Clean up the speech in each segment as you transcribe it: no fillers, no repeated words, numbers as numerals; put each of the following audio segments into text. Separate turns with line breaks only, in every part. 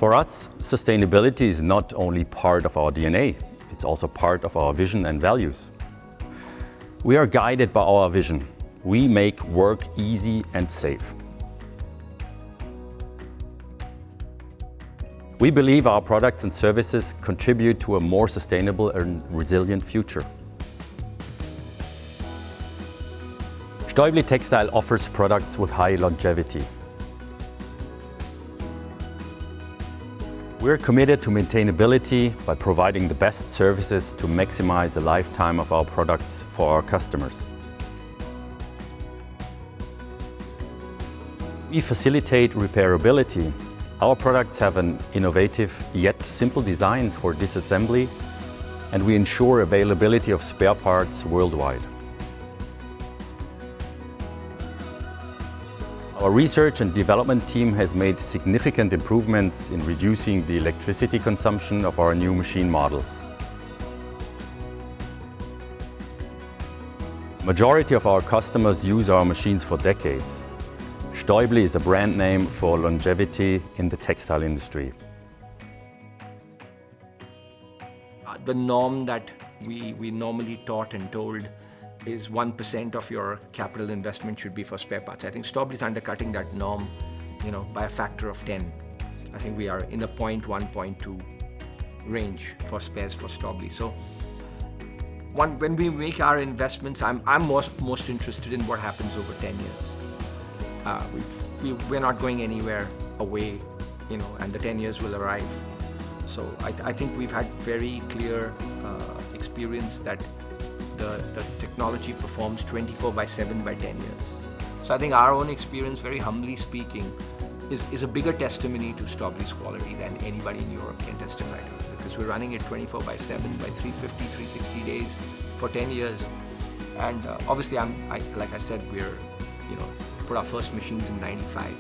For us, sustainability is not only part of our DNA, it's also part of our vision and values. We are guided by our vision. We make work easy and safe. We believe our products and services contribute to a more sustainable and resilient future. Stäubli Textile offers products with high longevity. We're committed to maintainability by providing the best services to maximize the lifetime of our products for our customers. We facilitate repairability. Our products have an innovative yet simple design for disassembly, and we ensure availability of spare parts worldwide. Our research and development team has made significant improvements in reducing the electricity consumption of our new machine models. Majority of our customers use our machines for decades. Stäubli is a brand name for longevity in the textile industry.
The norm that we normally taught and told is 1% of your capital investment should be for spare parts. I think Stäubli is undercutting that norm, by a factor of 10. I think we are in the 0.1, 0.2 range for spares for Stäubli. So when we make our investments, I'm most interested in what happens over 10 years. We're not going anywhere away, and the 10 years will arrive. So I think we've had very clear experience that the technology performs 24/7 by 10 years. So I think our own experience, very humbly speaking, is a bigger testimony to Stäubli's quality than anybody in Europe can testify to, because we're running it 24/7 by 350, 360 days for 10 years. And obviously, like I said, we're put our first machines in '95.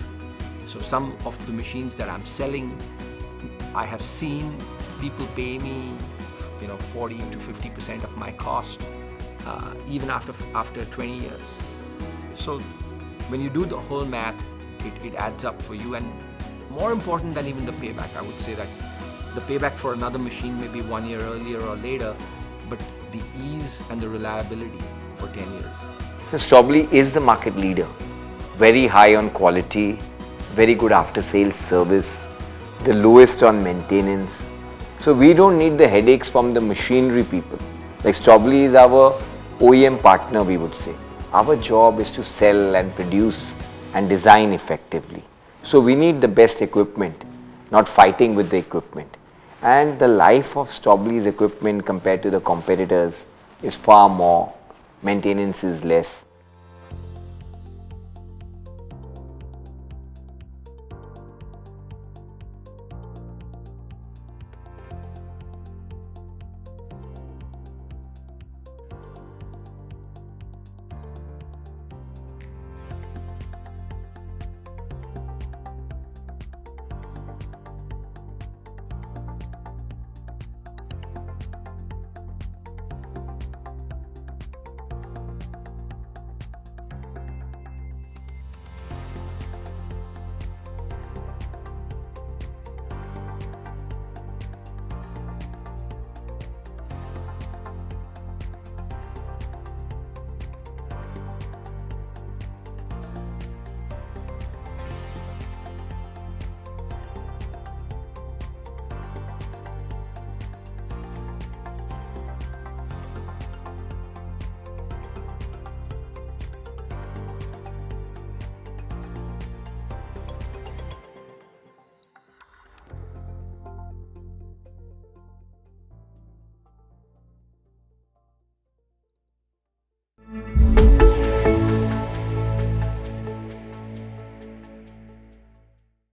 So some of the machines that I'm selling, I have seen people pay me 40 to 50% of my cost, even after 20 years. So when you do the whole math, it adds up for you. And more important than even the payback, I would say that the payback for another machine may be 1 year earlier or later, but the ease and the reliability for 10 years.
Stäubli is the market leader. Very high on quality, very good after-sales service, the lowest on maintenance. So we don't need the headaches from the machinery people. Like Stäubli is our OEM partner, we would say. Our job is to sell and produce and design effectively. So we need the best equipment, not fighting with the equipment. And the life of Stäubli's equipment compared to the competitors is far more. Maintenance is less.